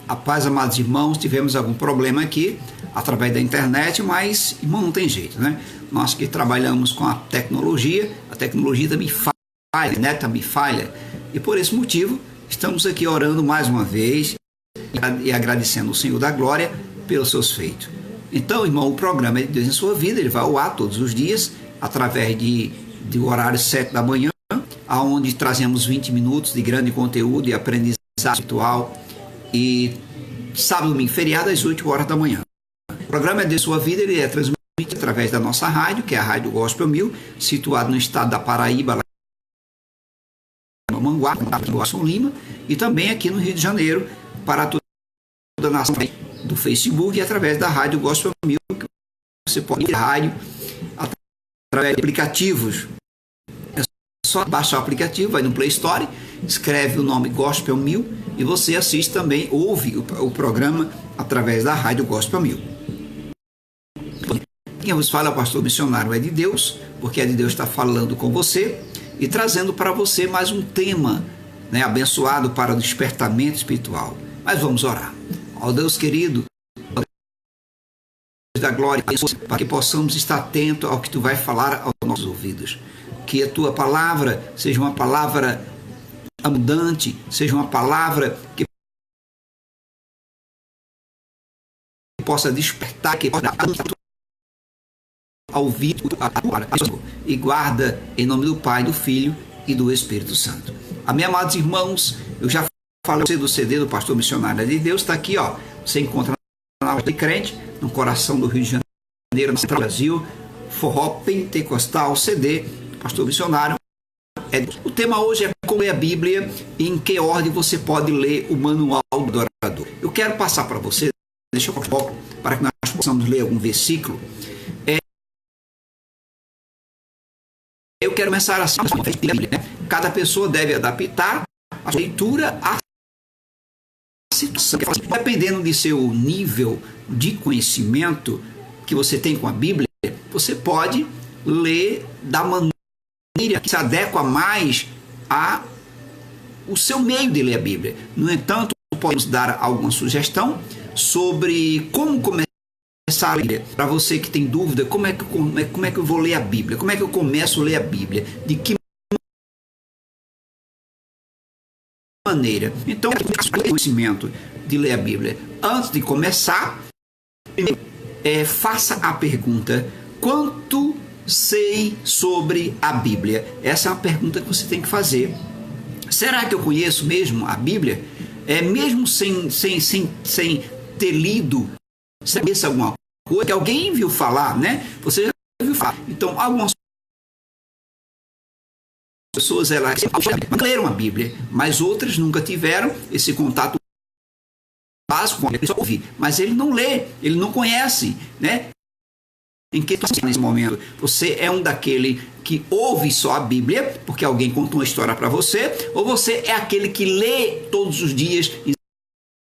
A paz, amados irmãos, tivemos algum problema aqui através da internet, mas, irmão, não tem jeito, né? Nós que trabalhamos com a tecnologia também falha, a internet também falha. E por esse motivo, estamos aqui orando mais uma vez e agradecendo ao Senhor da Glória pelos seus feitos. Então, irmão, o programa é de Deus em sua vida, ele vai ao ar todos os dias, através de horário 7 da manhã, onde trazemos 20 minutos de grande conteúdo e aprendizagem espiritual, e sábado, domingo, feriado, às 8 horas da manhã. O programa é de sua vida, ele é transmitido através da nossa rádio, que é a Rádio Gospel 1000, situado no estado da Paraíba, Manguá, Watson Lima, e também aqui no Rio de Janeiro, para toda a nação do Facebook, e através da Rádio Gospel 1000, que você pode ir à rádio através de aplicativos. É só baixar o aplicativo, vai no Play Store, escreve o nome Gospel 1000 e você assiste também, ouve o programa através da Rádio Gospel 1000. Quem vos fala é o pastor missionário É de Deus, porque É de Deus está falando com você e trazendo para você mais um tema, né, abençoado para o despertamento espiritual. Mas vamos orar. Ó Deus querido, Deus da glória, para que possamos estar atentos ao que tu vai falar aos nossos ouvidos. Que a tua palavra seja uma palavra abundante, seja uma palavra que possa despertar, que possa ao ouvido e guarda em nome do Pai, do Filho e do Espírito Santo. Amém, amados irmãos, eu já falei do CD do pastor missionário É de Deus, está aqui, ó. Você encontra na aula de crente, no coração do Rio de Janeiro, no centro do Brasil, forró pentecostal, CD, pastor missionário. O tema hoje é como ler a Bíblia e em que ordem você pode ler o manual do adorador. Eu quero passar para você, deixa eu colocar para que nós possamos ler algum versículo. Eu quero começar assim, né? Cada pessoa deve adaptar a sua leitura à situação. Dependendo de seu nível de conhecimento que você tem com a Bíblia, você pode ler da maneira que se adequa mais ao seu meio de ler a Bíblia. No entanto, podemos dar alguma sugestão sobre como começar a ler. Para você que tem dúvida, como é que eu vou ler a Bíblia? Como é que eu começo a ler a Bíblia? De que maneira? Então, o conhecimento de ler a Bíblia. Antes de começar, faça a pergunta: quanto sei sobre a Bíblia? Essa é uma pergunta que você tem que fazer. Será que eu conheço mesmo a Bíblia? Mesmo sem ter lido, você conhece alguma coisa que alguém viu falar, né? Você já viu falar. Então, algumas pessoas elas leram a Bíblia, mas outras nunca tiveram esse contato básico com a Bíblia, só ouvir, mas ele não lê, ele não conhece, né? Em que nesse momento você é um daquele que ouve só a Bíblia porque alguém contou uma história para você, ou você é aquele que lê todos os dias e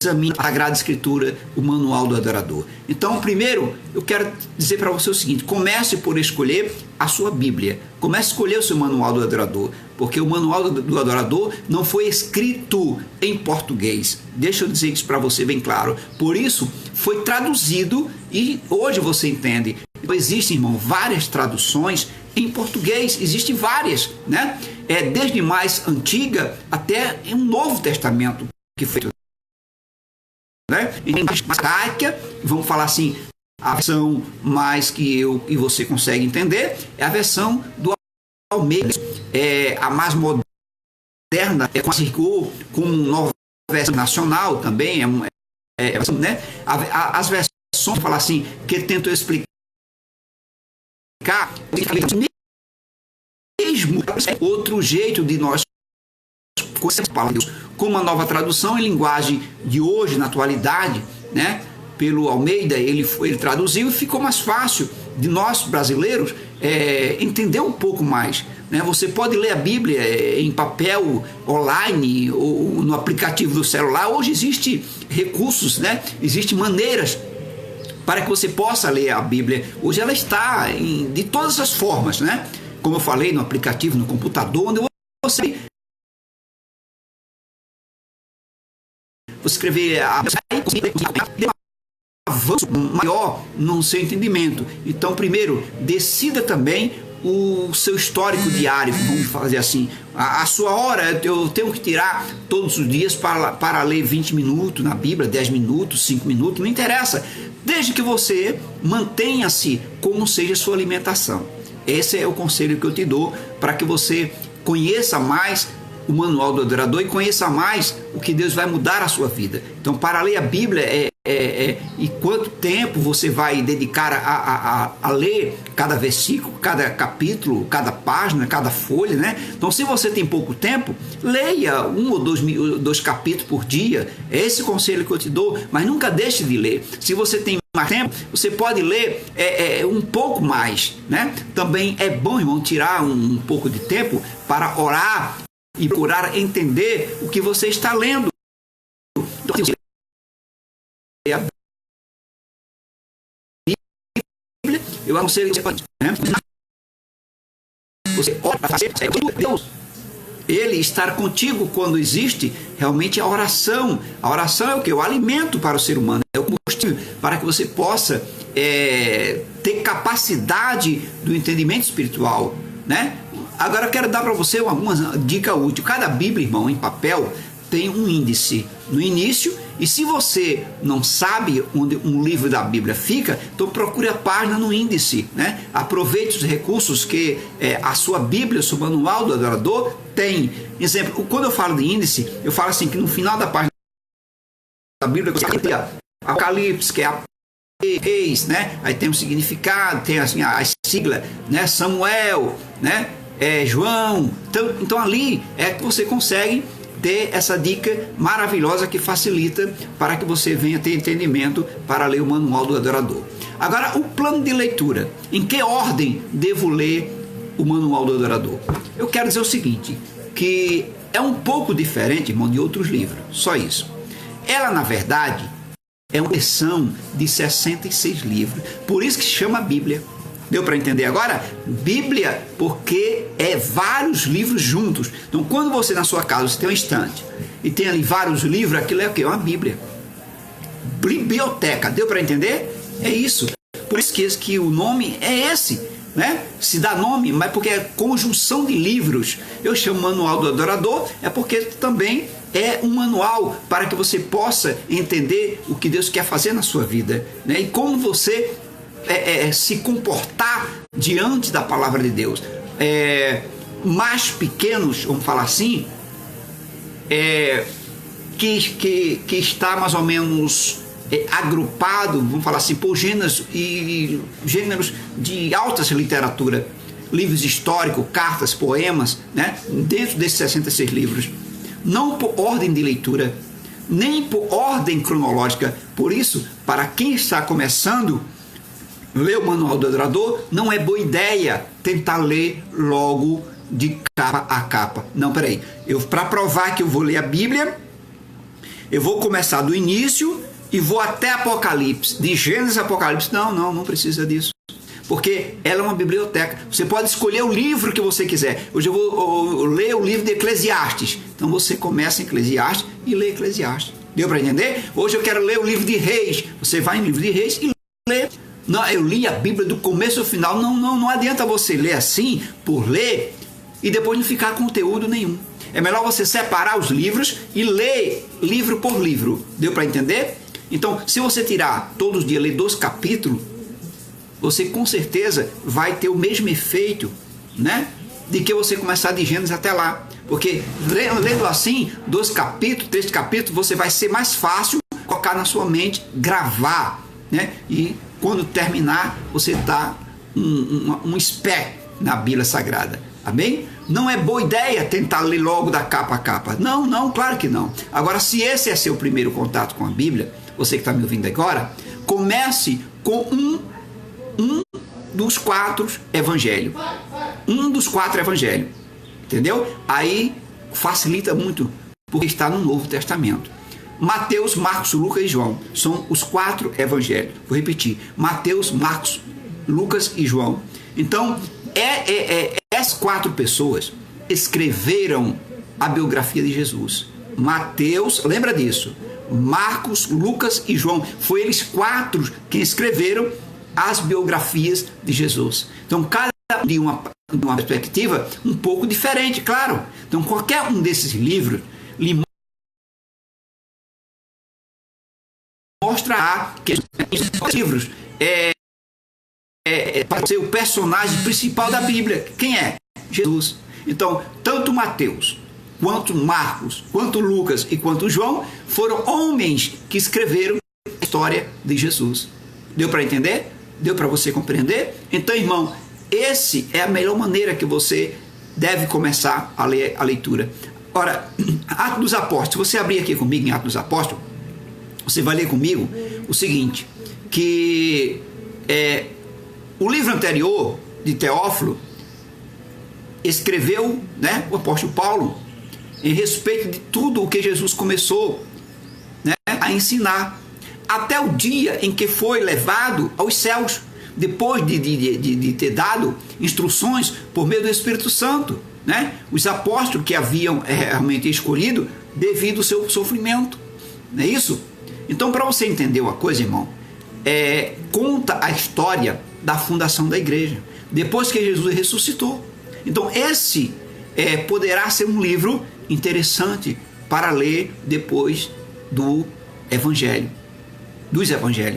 examina a Sagrada Escritura, o manual do adorador? Então, primeiro, eu quero dizer para você o seguinte: comece por escolher a sua Bíblia, comece a escolher o seu manual do adorador, porque o manual do adorador não foi escrito em português. Deixa eu dizer isso para você bem claro. Por isso, foi traduzido e hoje você entende. Existem, irmão, várias traduções em português, existem várias, né? Desde mais antiga até um Novo Testamento que foi, né? Em arcaica, vamos falar assim, a versão mais que eu e você consegue entender é a versão do Almeida, a mais moderna, circulou como nova versão nacional também, né? As versões, falar assim, que tentam explicar mesmo outro jeito de nós conhecermos a palavra de Deus, como a nova tradução em linguagem de hoje, na atualidade, né? Pelo Almeida, ele traduziu e ficou mais fácil de nós brasileiros entender um pouco mais, né? Você pode ler a Bíblia em papel, online ou no aplicativo do celular. Hoje existem recursos, né? Existem maneiras para que você possa ler a Bíblia. Hoje ela está de todas as formas, né? Como eu falei, no aplicativo, no computador, onde você escrever avanço maior no seu entendimento. Então, primeiro, decida também o seu histórico diário, vamos fazer assim, a sua hora. Eu tenho que tirar todos os dias para ler 20 minutos na Bíblia, 10 minutos, 5 minutos, não interessa, desde que você mantenha-se como seja a sua alimentação. Esse é o conselho que eu te dou, para que você conheça mais o manual do adorador e conheça mais o que Deus vai mudar a sua vida. Então, para ler a Bíblia e quanto tempo você vai dedicar a ler cada versículo, cada capítulo, cada página, cada folha, né? Então, se você tem pouco tempo, leia 1 ou 2 capítulos por dia. É esse o conselho que eu te dou, mas nunca deixe de ler. Se você tem mais tempo, você pode ler um pouco mais, né? Também é bom, irmão, tirar um pouco de tempo para orar e procurar entender o que você está lendo. Então, a Bíblia, eu aconselho que você ora para fazer Deus. Ele estar contigo quando existe realmente a oração. A oração é o que? O alimento para o ser humano, é o combustível para que você possa ter capacidade do entendimento espiritual, né? Agora eu quero dar para você algumas dicas úteis. Cada Bíblia, irmão, em papel tem um índice no início, e se você não sabe onde um livro da Bíblia fica, então procure a página no índice, né? Aproveite os recursos que a sua Bíblia, o seu manual do adorador tem. Exemplo, quando eu falo de índice, eu falo assim que no final da página da Bíblia você tem Apocalipse, que é a Reis, né? Aí tem um significado, tem assim a sigla, né? Samuel, né? João. Então ali é que você consegue ter essa dica maravilhosa que facilita para que você venha ter entendimento para ler o manual do adorador. Agora, o plano de leitura. Em que ordem devo ler o manual do adorador? Eu quero dizer o seguinte, que é um pouco diferente, irmão, de outros livros. Só isso. Ela, na verdade, é uma coleção de 66 livros. Por isso que se chama Bíblia. Deu para entender agora? Bíblia, porque é vários livros juntos. Então, quando você na sua casa você tem um estante e tem ali vários livros, aquilo é o quê? É uma Bíblia. Biblioteca. Deu para entender? É isso. Por isso que o nome é esse, né? Se dá nome, mas porque é conjunção de livros. Eu chamo Manual do Adorador, é porque também é um manual para que você possa entender o que Deus quer fazer na sua vida, né? E como você se comportar diante da palavra de Deus. Mais pequenos, vamos falar assim, que está mais ou menos agrupado, vamos falar assim, por gêneros de altas literatura, livros históricos, cartas, poemas, né? Dentro desses 66 livros, não por ordem de leitura, nem por ordem cronológica. Por isso, para quem está começando ler o manual do adorador, não é boa ideia tentar ler logo de capa a capa. Não, peraí. Para provar que eu vou ler a Bíblia, eu vou começar do início e vou até Apocalipse. De Gênesis a Apocalipse. Não precisa disso. Porque ela é uma biblioteca. Você pode escolher o livro que você quiser. Hoje eu vou ler o livro de Eclesiastes. Então você começa em Eclesiastes e lê Eclesiastes. Deu para entender? Hoje eu quero ler o livro de Reis. Você vai em livro de Reis e lê. Não, eu li a Bíblia do começo ao final. Não adianta você ler assim, por ler, e depois não ficar conteúdo nenhum. É melhor você separar os livros e ler livro por livro. Deu para entender? Então, se você tirar todos os dias, ler 2 capítulos, você com certeza vai ter o mesmo efeito, né? De que você começar de Gênesis até lá. Porque lendo assim, 2 capítulos, 3 capítulos, você vai ser mais fácil colocar na sua mente, gravar, né? E quando terminar, você dá um spé na Bíblia Sagrada. Amém? Não é boa ideia tentar ler logo da capa a capa. Não, claro que não. Agora, se esse é seu primeiro contato com a Bíblia, você que está me ouvindo agora, comece com um dos 4 evangelhos. Um dos 4 evangelhos. Entendeu? Aí facilita muito, porque está no Novo Testamento. Mateus, Marcos, Lucas e João são os 4 evangelhos. Vou repetir: Mateus, Marcos, Lucas e João. Então, essas 4 pessoas escreveram a biografia de Jesus. Mateus, lembra disso? Marcos, Lucas e João. Foi eles 4 que escreveram as biografias de Jesus. Então, cada um de uma perspectiva um pouco diferente, claro. Então, qualquer um desses livros lhe mostrará que esses livros para ser o personagem principal da Bíblia. Quem é? Jesus. Então, tanto Mateus, quanto Marcos, quanto Lucas e quanto João foram homens que escreveram a história de Jesus. Deu para entender? Deu para você compreender? Então, irmão, essa é a melhor maneira que você deve começar a ler a leitura. Ora, Atos dos Apóstolos, se você abrir aqui comigo em Atos dos Apóstolos, você vai ler comigo o seguinte, que o livro anterior de Teófilo escreveu, né, o apóstolo Paulo em respeito de tudo o que Jesus começou, né, a ensinar, até o dia em que foi levado aos céus, depois de ter dado instruções por meio do Espírito Santo, né, os apóstolos que haviam realmente escolhido devido ao seu sofrimento, não é isso? Então, para você entender uma coisa, irmão, conta a história da fundação da igreja, depois que Jesus ressuscitou. Então, esse poderá ser um livro interessante para ler depois dos evangelhos,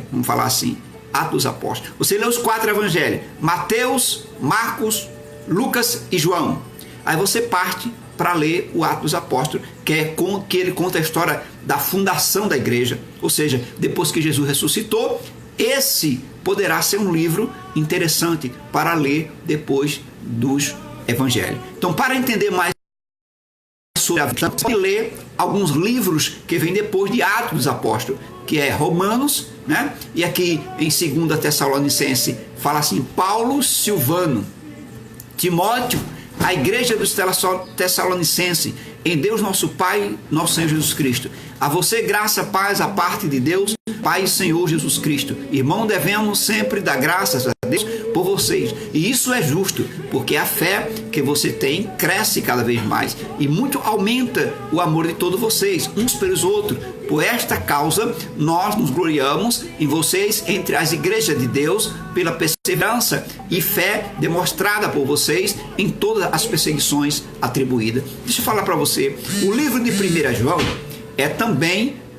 vamos falar assim, Atos dos Apóstolos. Você lê os 4 evangelhos, Mateus, Marcos, Lucas e João. Aí você parte para ler o Atos dos Apóstolos, que ele conta a história da fundação da igreja, ou seja, depois que Jesus ressuscitou. Esse poderá ser um livro interessante para ler depois dos evangelhos. Então, para entender mais sobre a vida, você ler alguns livros que vêm depois de Atos dos Apóstolos, que é Romanos, né? E aqui em 2 Tessalonicenses fala assim, Paulo, Silvano, Timóteo, a igreja dos Tessalonicenses, em Deus nosso Pai, nosso Senhor Jesus Cristo. A você graça, paz, a parte de Deus, Pai e Senhor Jesus Cristo. Irmão, devemos sempre dar graças a Deus por vocês. E isso é justo, porque a fé que você tem cresce cada vez mais e muito aumenta o amor de todos vocês, uns pelos outros. Por esta causa, nós nos gloriamos em vocês entre as igrejas de Deus, pela perseverança e fé demonstrada por vocês em todas as perseguições atribuídas. Deixa eu falar para você, o livro de 1 João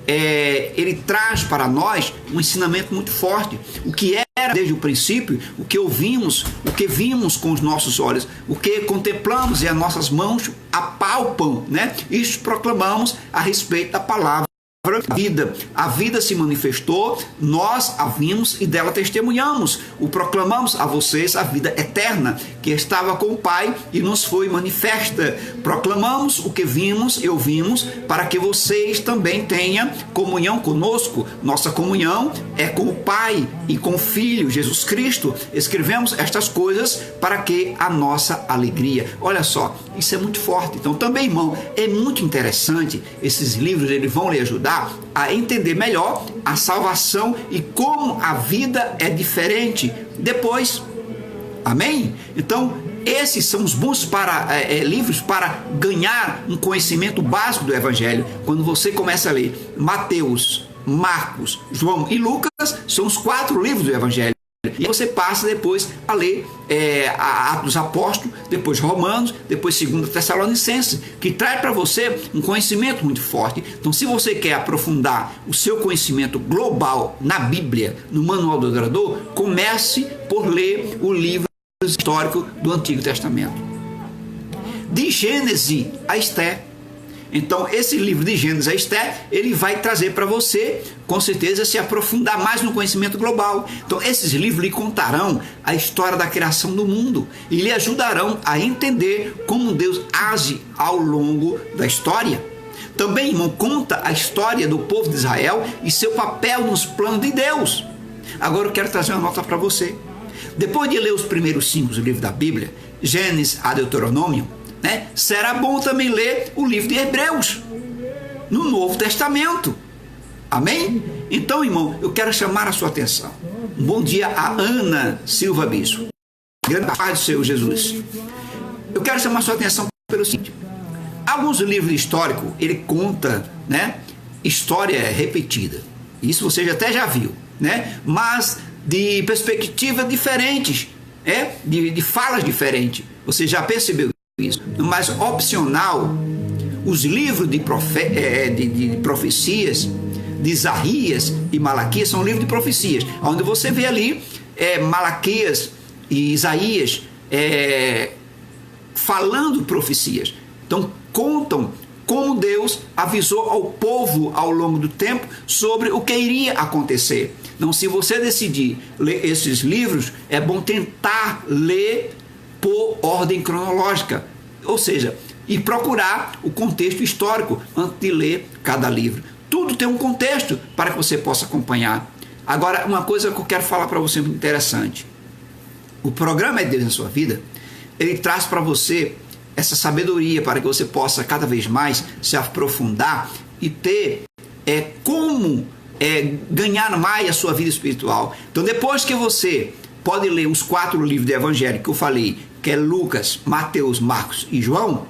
ele traz para nós um ensinamento muito forte. O que era desde o princípio, o que ouvimos, o que vimos com os nossos olhos, o que contemplamos e as nossas mãos apalpam, né? Isso proclamamos a respeito da palavra. A vida se manifestou, nós a vimos e dela testemunhamos. O proclamamos a vocês a vida eterna, que estava com o Pai e nos foi manifesta. Proclamamos o que vimos e ouvimos, para que vocês também tenham comunhão conosco. Nossa comunhão é com o Pai e com o Filho, Jesus Cristo. Escrevemos estas coisas para que a nossa alegria. Olha só, isso é muito forte. Então também, irmão, é muito interessante. Esses livros, eles vão lhe ajudar a entender melhor a salvação e como a vida é diferente depois. Amém? Então, esses são os bons livros para ganhar um conhecimento básico do Evangelho. Quando você começa a ler Mateus, Marcos, João e Lucas, são os 4 livros do Evangelho. E você passa depois a ler Atos dos Apóstolos, depois Romanos, depois 2 Tessalonicenses, que traz para você um conhecimento muito forte. Então, se você quer aprofundar o seu conhecimento global na Bíblia, no Manual do Adorador, comece por ler o livro histórico do Antigo Testamento. De Gênesis a Esther. Então, esse livro de Gênesis a Esther, ele vai trazer para você, com certeza, se aprofundar mais no conhecimento global. Então, esses livros lhe contarão a história da criação do mundo e lhe ajudarão a entender como Deus age ao longo da história. Também, irmão, conta a história do povo de Israel e seu papel nos planos de Deus. Agora eu quero trazer uma nota para você. Depois de ler os primeiros 5 livros da Bíblia, Gênesis a Deuteronômio, né, será bom também ler o livro de Hebreus no Novo Testamento. Amém? Então, irmão, eu quero chamar a sua atenção. Um bom dia a Ana Silva Bispo. Grande paz do Senhor Jesus. Eu quero chamar a sua atenção pelo seguinte: alguns livros históricos, ele conta, né, história repetida. Isso você até já viu, né? Mas de perspectivas diferentes, de falas diferentes. Você já percebeu isso? Mas opcional, os livros de profecias, de Isaías e Malaquias, são livros de profecias, onde você vê ali Malaquias e Isaías falando profecias. Então, contam como Deus avisou ao povo ao longo do tempo sobre o que iria acontecer. Então, se você decidir ler esses livros, é bom tentar ler por ordem cronológica, ou seja, e procurar o contexto histórico antes de ler cada livro. Tudo tem um contexto para que você possa acompanhar. Agora, uma coisa que eu quero falar para você muito interessante. O programa É Deus na Sua Vida, ele traz para você essa sabedoria para que você possa cada vez mais se aprofundar e ter como ganhar mais a sua vida espiritual. Então, depois que você pode ler os 4 livros do Evangelho que eu falei, que é Lucas, Mateus, Marcos e João,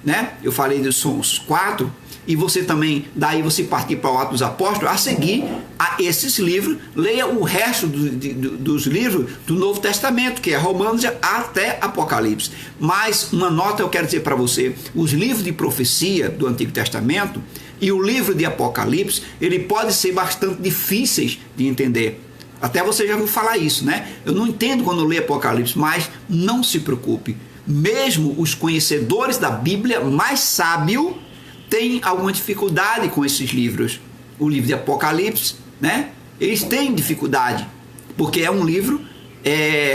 né? Eu falei dos 4, e você também, daí você partir para o Atos dos Apóstolos, a seguir a esses livros, leia o resto dos livros do Novo Testamento, que é Romanos até Apocalipse. Mas uma nota eu quero dizer para você, os livros de profecia do Antigo Testamento e o livro de Apocalipse, ele pode ser bastante difíceis de entender. Até você já ouviu falar isso, né? Eu não entendo quando eu leio Apocalipse, mas não se preocupe. Mesmo os conhecedores da Bíblia mais sábios têm alguma dificuldade com esses livros. O livro de Apocalipse, né? Eles têm dificuldade, porque é um livro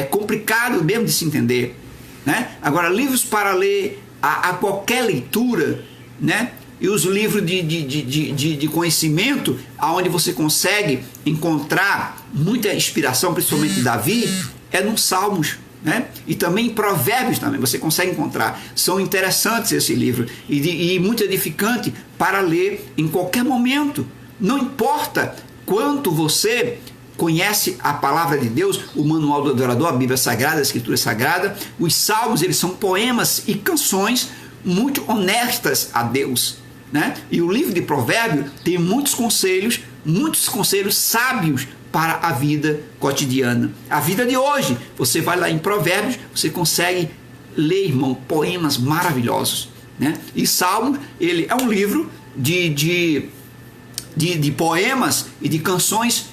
complicado mesmo de se entender, né? Agora, livros para ler a qualquer leitura, né? E os livros de conhecimento, onde você consegue encontrar muita inspiração, principalmente de Davi, é nos Salmos, né? E também em Provérbios também você consegue encontrar. São interessantes esse livro e muito edificante para ler em qualquer momento. Não importa quanto você conhece a palavra de Deus, o manual do adorador, a Bíblia Sagrada, a Escritura Sagrada. Os Salmos, eles são poemas e canções muito honestas a Deus, né? E o livro de Provérbios tem muitos conselhos sábios para a vida cotidiana. A vida de hoje, você vai lá em Provérbios, você consegue ler, irmão, poemas maravilhosos, né? E Salmo, ele é um livro de poemas e de canções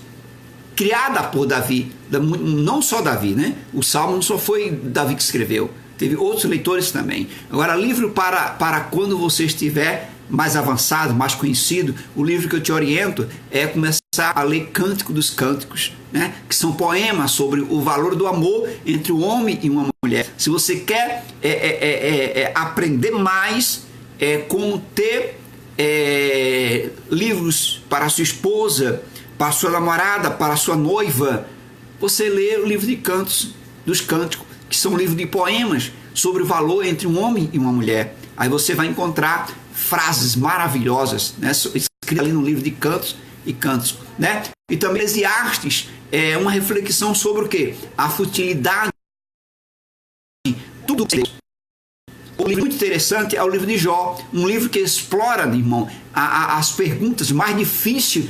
criada por Davi, não só Davi, né? O Salmo não só foi Davi que escreveu, teve outros leitores também. Agora, livro para quando você estiver mais avançado, mais conhecido, o livro que eu te oriento é começar a ler Cântico dos Cânticos, né? Que são poemas sobre o valor do amor entre um homem e uma mulher. Se você quer aprender mais como ter livros para a sua esposa, para a sua namorada, para a sua noiva, você lê o livro de Cantos dos Cânticos, que são livros de poemas sobre o valor entre um homem e uma mulher. Aí você vai encontrar frases maravilhosas, né, escritas ali no livro de Cantos e Cantos, né? E também Eclesiastes é uma reflexão sobre o quê? A futilidade de tudo. O livro muito interessante é o livro de Jó, um livro que explora, irmão, as perguntas mais difíceis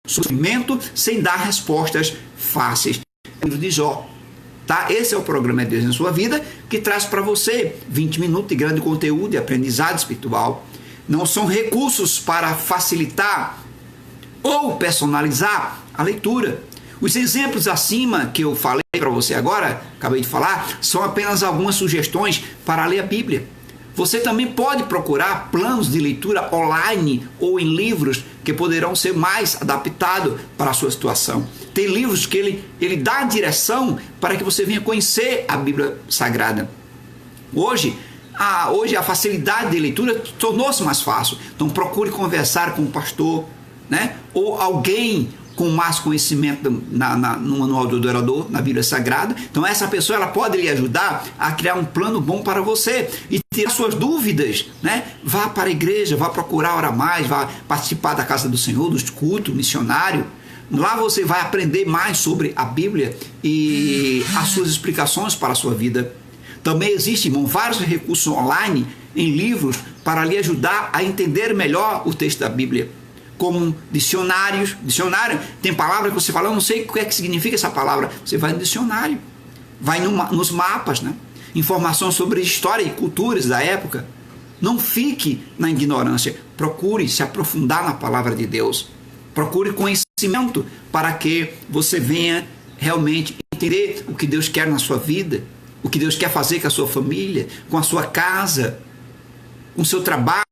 do sofrimento sem dar respostas fáceis. O livro de Jó. Tá? Esse é o programa Deus na Sua Vida, que traz para você 20 minutos de grande conteúdo e aprendizado espiritual. Não são recursos para facilitar ou personalizar a leitura. Os exemplos acima que eu falei para você agora, acabei de falar, são apenas algumas sugestões para ler a Bíblia. Você também pode procurar planos de leitura online ou em livros que poderão ser mais adaptados para a sua situação. Tem livros que ele dá a direção para que você venha conhecer a Bíblia Sagrada. Hoje a facilidade de leitura tornou-se mais fácil. Então procure conversar com o pastor, né? Ou alguém com mais conhecimento no manual do adorador, na Bíblia Sagrada. Então essa pessoa ela pode lhe ajudar a criar um plano bom para você e tirar suas dúvidas, né? Vá para a igreja, vá procurar orar mais, vá participar da casa do Senhor, dos cultos, missionário. Lá você vai aprender mais sobre a Bíblia e as suas explicações para a sua vida. Também existem, irmão, vários recursos online em livros para lhe ajudar a entender melhor o texto da Bíblia. como dicionários. Dicionário tem palavra que você fala, eu não sei o que é que significa essa palavra. Você vai no dicionário, vai nos mapas, né? Informações sobre história e culturas da época. Não fique na ignorância. Procure se aprofundar na palavra de Deus. Procure conhecimento para que você venha realmente entender o que Deus quer na sua vida, o que Deus quer fazer com a sua família, com a sua casa, com o seu trabalho,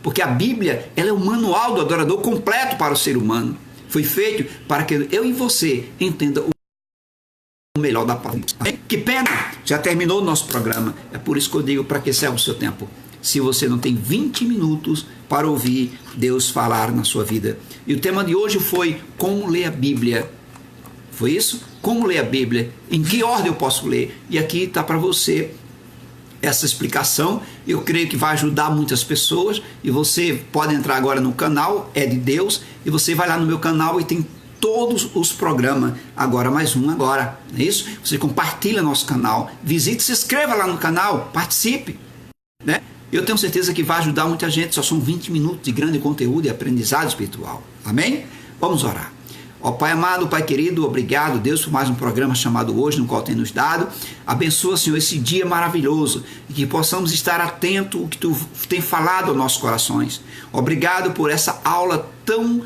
porque a Bíblia ela é o manual do adorador completo para o ser humano. Foi feito para que eu e você entenda o melhor da palavra. Que pena, já terminou o nosso programa. É por isso que eu digo, para que serve o seu tempo? Se você não tem 20 minutos para ouvir Deus falar na sua vida. E o tema de hoje foi como ler a Bíblia. Foi isso? Como ler a Bíblia? Em que ordem eu posso ler? E aqui está para você essa explicação. Eu creio que vai ajudar muitas pessoas. E você pode entrar agora no canal, é de Deus. E você vai lá no meu canal e tem todos os programas. Agora mais um agora. Não é isso? Você compartilha nosso canal. Visite, se inscreva lá no canal. Participe. Né? Eu tenho certeza que vai ajudar muita gente. Só são 20 minutos de grande conteúdo e aprendizado espiritual. Amém? Vamos orar. Ó Pai amado, Pai querido, obrigado, Deus, por mais um programa chamado Hoje, no qual tem nos dado. Abençoa, Senhor, esse dia maravilhoso e que possamos estar atentos ao que Tu tem falado aos nossos corações. Obrigado por essa aula tão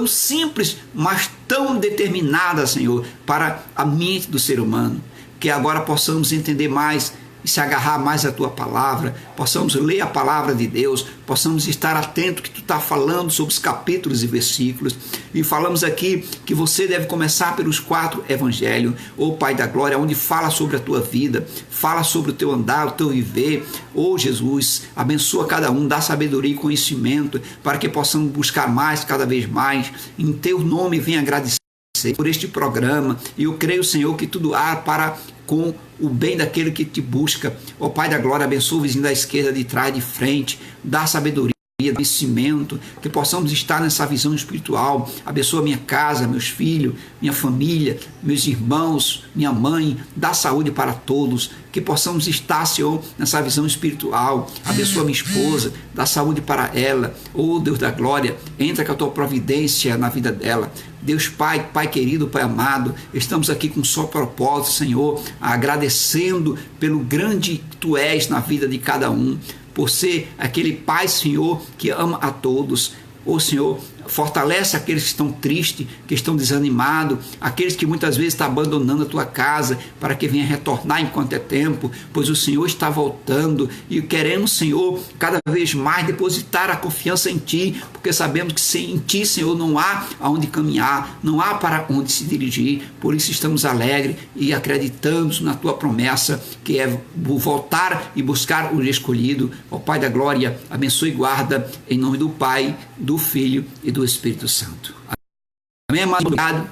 simples, mas tão determinada, Senhor, para a mente do ser humano. Que agora possamos entender mais e se agarrar mais à Tua palavra, possamos ler a palavra de Deus, possamos estar atentos que Tu está falando sobre os capítulos e versículos, e falamos aqui que você deve começar pelos 4 evangelhos, ô Pai da glória, onde fala sobre a Tua vida, fala sobre o Teu andar, o Teu viver. Ô Jesus, abençoa cada um, dá sabedoria e conhecimento, para que possamos buscar mais, cada vez mais, em Teu nome venha agradecer por este programa, e eu creio, Senhor, que tudo há para com o bem daquele que te busca. Ó Pai da glória, abençoa o vizinho da esquerda, de trás, de frente, dá sabedoria, conhecimento, que possamos estar nessa visão espiritual. Abençoa minha casa, meus filhos, minha família, meus irmãos, minha mãe, dá saúde para todos, que possamos estar, Senhor, nessa visão espiritual. Abençoa minha esposa, dá saúde para ela. Oh Deus da glória, entra com a Tua providência na vida dela. Deus Pai, Pai querido, Pai amado, estamos aqui com um só propósito, Senhor, agradecendo pelo grande que Tu és na vida de cada um, por ser aquele Pai, Senhor, que ama a todos. Ô Senhor, fortalece aqueles que estão tristes, que estão desanimados, aqueles que muitas vezes estão abandonando a Tua casa, para que venha retornar enquanto é tempo, pois o Senhor está voltando e queremos, Senhor, cada vez mais depositar a confiança em Ti, porque sabemos que sem Ti, Senhor, não há aonde caminhar, não há para onde se dirigir. Por isso estamos alegres e acreditamos na Tua promessa, que é voltar e buscar o escolhido. Ó Pai da glória, abençoe e guarda, em nome do Pai, do Filho e do Espírito Santo. Amém, amado? Obrigado.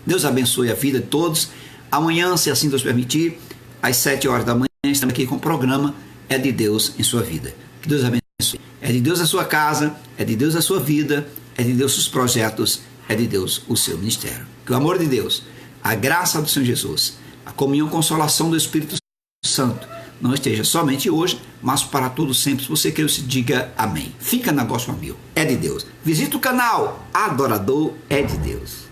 Deus abençoe a vida de todos. Amanhã, se assim Deus permitir, às 7 horas da manhã, estamos aqui com o programa É de Deus em sua vida. Que Deus abençoe. É de Deus a sua casa, é de Deus a sua vida, é de Deus os projetos, é de Deus o seu ministério. Que o amor de Deus, a graça do Senhor Jesus, a comunhão e consolação do Espírito Santo não esteja somente hoje, mas para todos sempre. Se você quer, se diga amém. Fica na Gospel Mil. É de Deus. Visita o canal Adorador é de Deus.